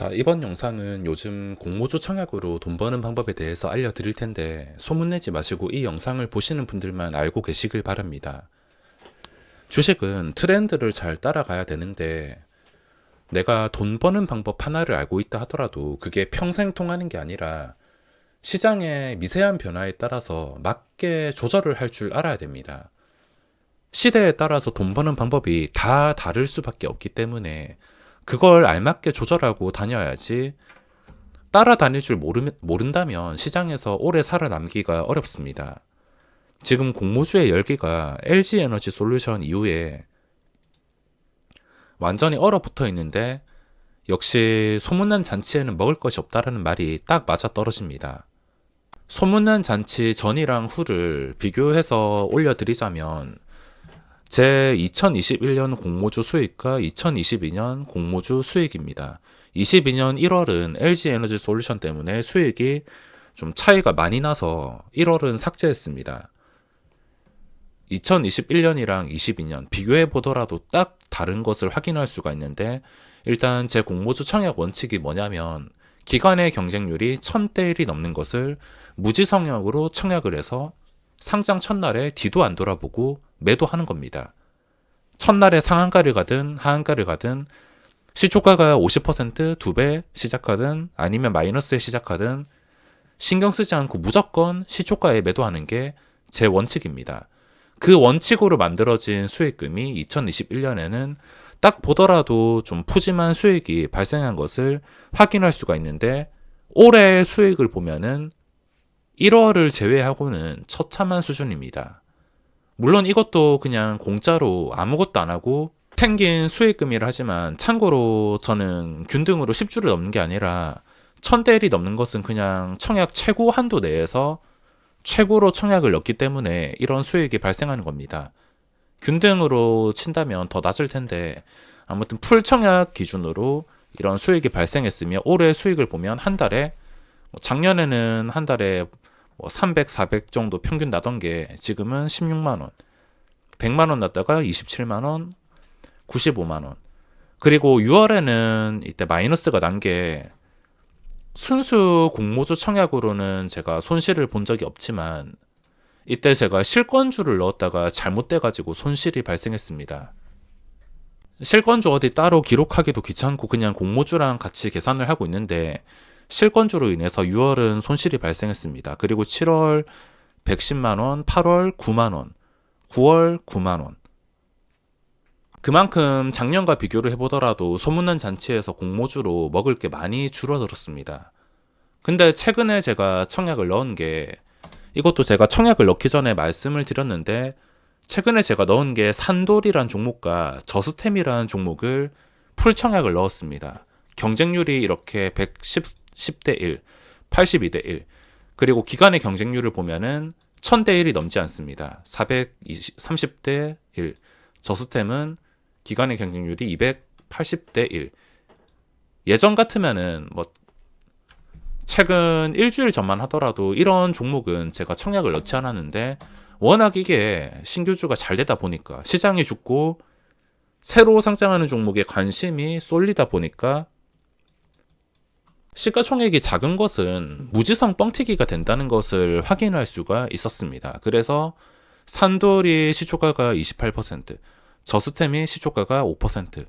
자, 이번 영상은 요즘 공모주 청약으로 돈 버는 방법에 대해서 알려드릴 텐데 소문내지 마시고 이 영상을 보시는 분들만 알고 계시길 바랍니다. 주식은 트렌드를 잘 따라가야 되는데 내가 돈 버는 방법 하나를 알고 있다 하더라도 그게 평생 통하는 게 아니라 시장의 미세한 변화에 따라서 맞게 조절을 할 줄 알아야 됩니다. 시대에 따라서 돈 버는 방법이 다 다를 수밖에 없기 때문에 그걸 알맞게 조절하고 다녀야지 따라다닐 줄 모른다면 시장에서 오래 살아남기가 어렵습니다. 지금 공모주의 열기가 LG에너지 솔루션 이후에 완전히 얼어붙어 있는데 역시 소문난 잔치에는 먹을 것이 없다라는 말이 딱 맞아 떨어집니다. 소문난 잔치 전이랑 후를 비교해서 올려드리자면 제 2021년 공모주 수익과 2022년 공모주 수익입니다. 22년 1월은 LG에너지 솔루션 때문에 수익이 좀 차이가 많이 나서 1월은 삭제했습니다. 2021년이랑 22년 비교해 보더라도 딱 다른 것을 확인할 수가 있는데 일단 제 공모주 청약 원칙이 뭐냐면 기간의 경쟁률이 1000대 1이 넘는 것을 무지성역으로 청약을 해서 상장 첫날에 뒤도 안 돌아보고 매도하는 겁니다. 첫날에 상한가를 가든 하한가를 가든 시초가가 50% 2배 시작하든 아니면 마이너스에 시작하든 신경 쓰지 않고 무조건 시초가에 매도하는 게 제 원칙입니다. 그 원칙으로 만들어진 수익금이 2021년에는 딱 보더라도 좀 푸짐한 수익이 발생한 것을 확인할 수가 있는데 올해 수익을 보면은 1월을 제외하고는 처참한 수준입니다. 물론 이것도 그냥 공짜로 아무것도 안 하고 탱긴 수익금이라 하지만 참고로 저는 균등으로 10주를 넘는 게 아니라 1000대 1이 넘는 것은 그냥 청약 최고 한도 내에서 최고로 청약을 넣기 때문에 이런 수익이 발생하는 겁니다. 균등으로 친다면 더 낮을 텐데 아무튼 풀 청약 기준으로 이런 수익이 발생했으며 올해 수익을 보면 한 달에 작년에는 한 달에 300, 400 정도 평균 나던 게 지금은 16만 원, 100만 원 났다가 27만 원, 95만 원. 그리고 6월에는 이때 마이너스가 난 게 순수 공모주 청약으로는 제가 손실을 본 적이 없지만 이때 제가 실권주를 넣었다가 잘못돼가지고 손실이 발생했습니다. 실권주 어디 따로 기록하기도 귀찮고 그냥 공모주랑 같이 계산을 하고 있는데 실권주로 인해서 6월은 손실이 발생했습니다. 그리고 7월 110만원, 8월 9만원, 9월 9만원. 그만큼 작년과 비교를 해보더라도 소문난 잔치에서 공모주로 먹을 게 많이 줄어들었습니다. 근데 최근에 제가 청약을 넣은 게 이것도 제가 청약을 넣기 전에 말씀을 드렸는데 최근에 제가 넣은 게 산돌이란 종목과 저스템이라는 종목을 풀 청약을 넣었습니다. 경쟁률이 이렇게 10대 1, 82대 1 그리고 기간의 경쟁률을 보면은 1000대 1이 넘지 않습니다. 430대 1 저스템은 기간의 경쟁률이 280대 1 예전 같으면은 최근 일주일 전만 하더라도 이런 종목은 제가 청약을 넣지 않았는데 워낙 이게 신규주가 잘 되다 보니까 시장이 죽고 새로 상장하는 종목에 관심이 쏠리다 보니까 시가총액이 작은 것은 무지성 뻥튀기가 된다는 것을 확인할 수가 있었습니다. 그래서 산돌이 시초가가 28%, 저스템이 시초가가 5%,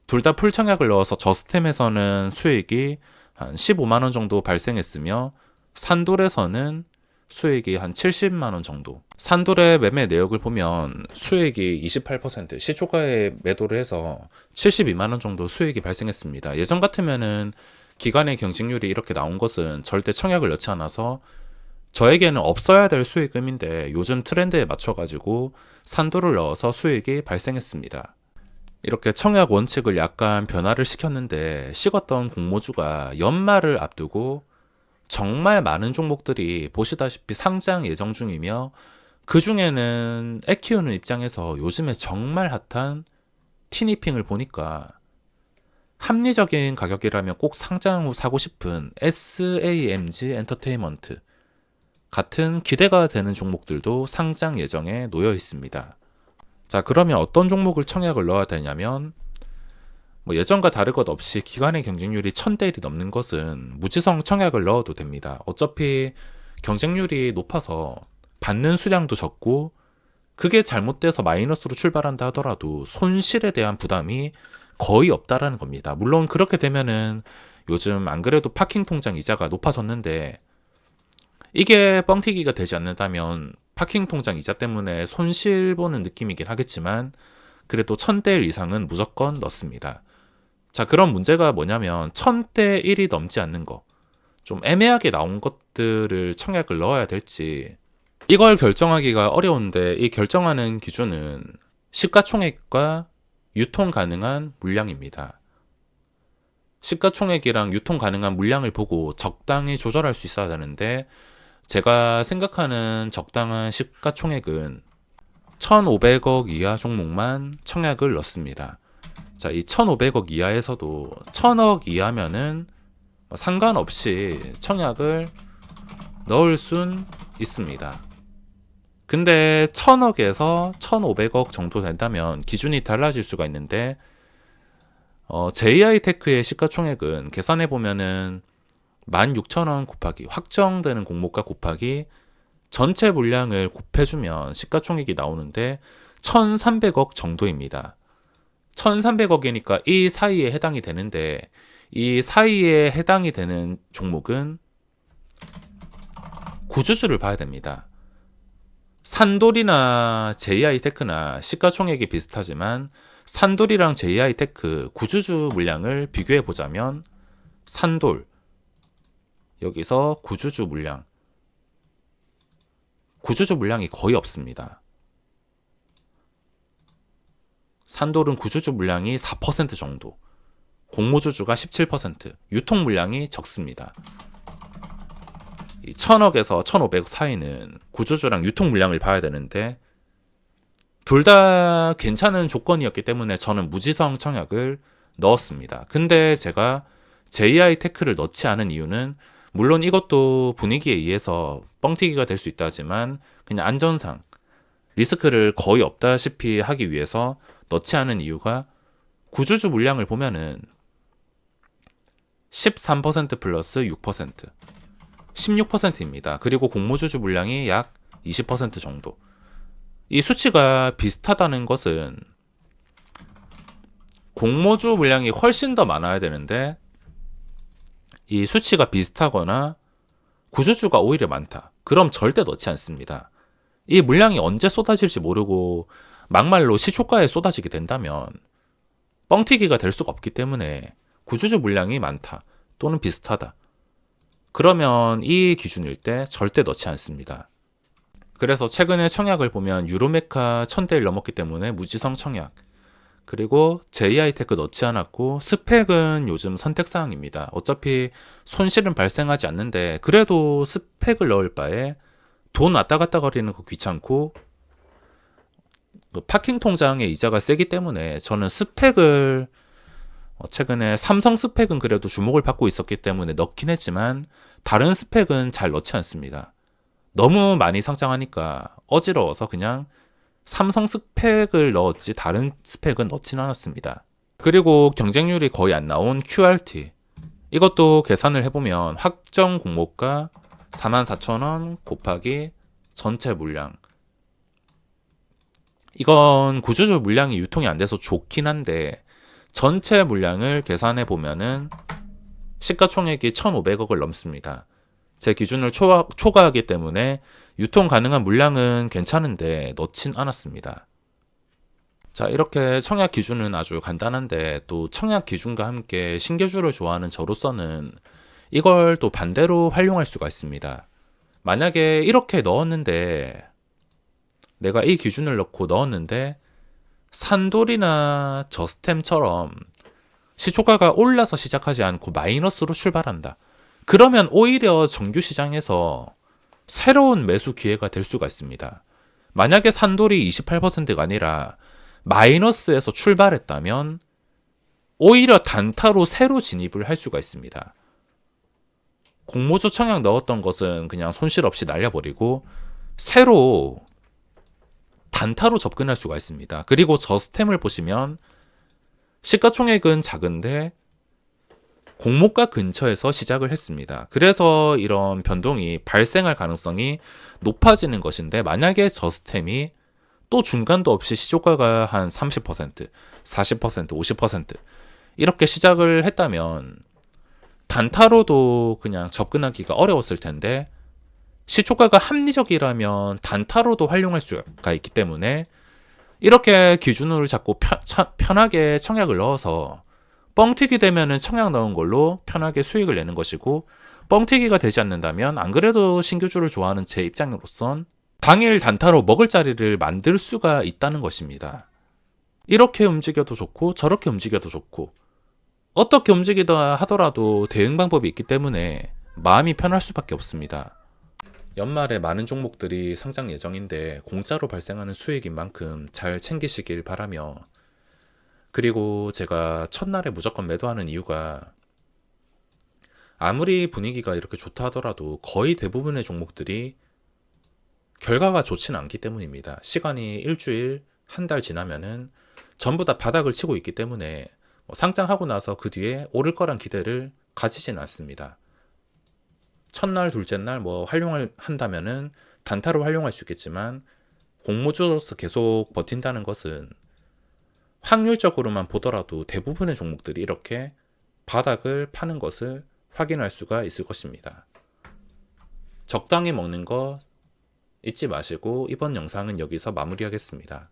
둘 다 풀청약을 넣어서 저스템에서는 수익이 한 15만 원 정도 발생했으며 산돌에서는 수익이 한 70만 원 정도. 산돌의 매매 내역을 보면 수익이 28%, 시초가에 매도를 해서 72만 원 정도 수익이 발생했습니다. 예전 같으면은 기간의 경쟁률이 이렇게 나온 것은 절대 청약을 넣지 않아서 저에게는 없어야 될 수익금인데 요즘 트렌드에 맞춰가지고 산도를 넣어서 수익이 발생했습니다. 이렇게 청약 원칙을 약간 변화를 시켰는데 식었던 공모주가 연말을 앞두고 정말 많은 종목들이 보시다시피 상장 예정 중이며 그 중에는 애 키우는 입장에서 요즘에 정말 핫한 티니핑을 보니까 합리적인 가격이라면 꼭 상장 후 사고 싶은 SAMG 엔터테인먼트 같은 기대가 되는 종목들도 상장 예정에 놓여 있습니다. 자, 그러면 어떤 종목을 청약을 넣어야 되냐면 뭐 예전과 다를 것 없이 기관의 경쟁률이 1000대 1이 넘는 것은 무지성 청약을 넣어도 됩니다. 어차피 경쟁률이 높아서 받는 수량도 적고 그게 잘못돼서 마이너스로 출발한다 하더라도 손실에 대한 부담이 거의 없다라는 겁니다. 물론 그렇게 되면은 요즘 안 그래도 파킹 통장 이자가 높아졌는데 이게 뻥튀기가 되지 않는다면 파킹 통장 이자 때문에 손실 보는 느낌이긴 하겠지만 그래도 1000대 1 이상은 무조건 넣습니다. 자, 그런 문제가 뭐냐면 1000대 1이 넘지 않는 거, 좀 애매하게 나온 것들을 청약을 넣어야 될지 이걸 결정하기가 어려운데, 이 결정하는 기준은 시가총액과 유통 가능한 물량입니다. 시가총액이랑 유통 가능한 물량을 보고 적당히 조절할 수 있어야 되는데, 제가 생각하는 적당한 시가총액은 1,500억 이하 종목만 청약을 넣습니다. 자, 이 1,500억 이하에서도 1,000억 이하면은 상관없이 청약을 넣을 순 있습니다. 근데 1,000억에서 1,500억 정도 된다면 기준이 달라질 수가 있는데, JI테크의 시가총액은 계산해 보면은 16,000원 곱하기 확정되는 공모가 곱하기 전체 물량을 곱해주면 시가총액이 나오는데 1,300억 정도입니다. 1,300억이니까 이 사이에 해당이 되는데, 이 사이에 해당이 되는 종목은 구주주를 봐야 됩니다. 산돌이나 JI테크나 시가총액이 비슷하지만 산돌이랑 JI테크 구주주 물량을 비교해 보자면 산돌, 여기서 구주주 물량이 거의 없습니다. 산돌은 구주주 물량이 4% 정도, 공모주주가 17%, 유통 물량이 적습니다. 1,000억에서 1,500억 사이는 구주주랑 유통 물량을 봐야 되는데 둘 다 괜찮은 조건이었기 때문에 저는 무지성 청약을 넣었습니다. 근데 제가 JI테크를 넣지 않은 이유는, 물론 이것도 분위기에 의해서 뻥튀기가 될 수 있다 하지만 그냥 안전상 리스크를 거의 없다시피 하기 위해서 넣지 않은 이유가, 구주주 물량을 보면은 13% 플러스 6%, 16%입니다. 그리고 공모주주 물량이 약 20% 정도. 이 수치가 비슷하다는 것은 공모주 물량이 훨씬 더 많아야 되는데 이 수치가 비슷하거나 구주주가 오히려 많다. 그럼 절대 넣지 않습니다. 이 물량이 언제 쏟아질지 모르고 막말로 시초가에 쏟아지게 된다면 뻥튀기가 될 수가 없기 때문에 구주주 물량이 많다 또는 비슷하다, 그러면 이 기준일 때 절대 넣지 않습니다. 그래서 최근에 청약을 보면 유로메카 1000대 1 넘었기 때문에 무지성 청약, 그리고 JI테크 넣지 않았고, 스펙은 요즘 선택사항입니다. 어차피 손실은 발생하지 않는데 그래도 스펙을 넣을 바에 돈 왔다 갔다 거리는 거 귀찮고 파킹 통장의 이자가 세기 때문에 저는 스펙을, 최근에 삼성 스펙은 그래도 주목을 받고 있었기 때문에 넣긴 했지만 다른 스펙은 잘 넣지 않습니다. 너무 많이 상장하니까 어지러워서 그냥 삼성 스펙을 넣었지 다른 스펙은 넣진 않았습니다. 그리고 경쟁률이 거의 안 나온 QRT, 이것도 계산을 해보면 확정 공모가 44,000원 곱하기 전체 물량, 이건 구주주 물량이 유통이 안 돼서 좋긴 한데 전체 물량을 계산해 보면은 시가총액이 1,500억을 넘습니다. 제 기준을 초과하기 때문에 유통 가능한 물량은 괜찮은데 넣진 않았습니다. 자, 이렇게 청약 기준은 아주 간단한데, 또 청약 기준과 함께 신규주를 좋아하는 저로서는 이걸 또 반대로 활용할 수가 있습니다. 만약에 이렇게 넣었는데, 내가 이 기준을 넣고 넣었는데 산돌이나 저스템처럼 시초가가 올라서 시작하지 않고 마이너스로 출발한다. 그러면 오히려 정규 시장에서 새로운 매수 기회가 될 수가 있습니다. 만약에 산돌이 28%가 아니라 마이너스에서 출발했다면 오히려 단타로 새로 진입을 할 수가 있습니다. 공모주 청약 넣었던 것은 그냥 손실 없이 날려버리고 새로 단타로 접근할 수가 있습니다. 그리고 저스템을 보시면 시가총액은 작은데 공모가 근처에서 시작을 했습니다. 그래서 이런 변동이 발생할 가능성이 높아지는 것인데, 만약에 저스템이 또 중간도 없이 시초가가 한 30%, 40%, 50% 이렇게 시작을 했다면 단타로도 그냥 접근하기가 어려웠을 텐데, 시초가가 합리적이라면 단타로도 활용할 수가 있기 때문에 이렇게 기준으로 잡고 편하게 청약을 넣어서 뻥튀기 되면은 청약 넣은 걸로 편하게 수익을 내는 것이고, 뻥튀기가 되지 않는다면 안 그래도 신규주를 좋아하는 제 입장으로선 당일 단타로 먹을 자리를 만들 수가 있다는 것입니다. 이렇게 움직여도 좋고 저렇게 움직여도 좋고, 어떻게 움직이다 하더라도 대응 방법이 있기 때문에 마음이 편할 수밖에 없습니다. 연말에 많은 종목들이 상장 예정인데 공짜로 발생하는 수익인 만큼 잘 챙기시길 바라며, 그리고 제가 첫날에 무조건 매도하는 이유가, 아무리 분위기가 이렇게 좋다 하더라도 거의 대부분의 종목들이 결과가 좋지는 않기 때문입니다. 시간이 일주일, 한 달 지나면은 전부 다 바닥을 치고 있기 때문에 상장하고 나서 그 뒤에 오를 거란 기대를 가지진 않습니다. 첫날, 둘째 날 활용을 한다면은 단타로 활용할 수 있겠지만, 공모주로서 계속 버틴다는 것은 확률적으로만 보더라도 대부분의 종목들이 이렇게 바닥을 파는 것을 확인할 수가 있을 것입니다. 적당히 먹는 거 잊지 마시고 이번 영상은 여기서 마무리하겠습니다.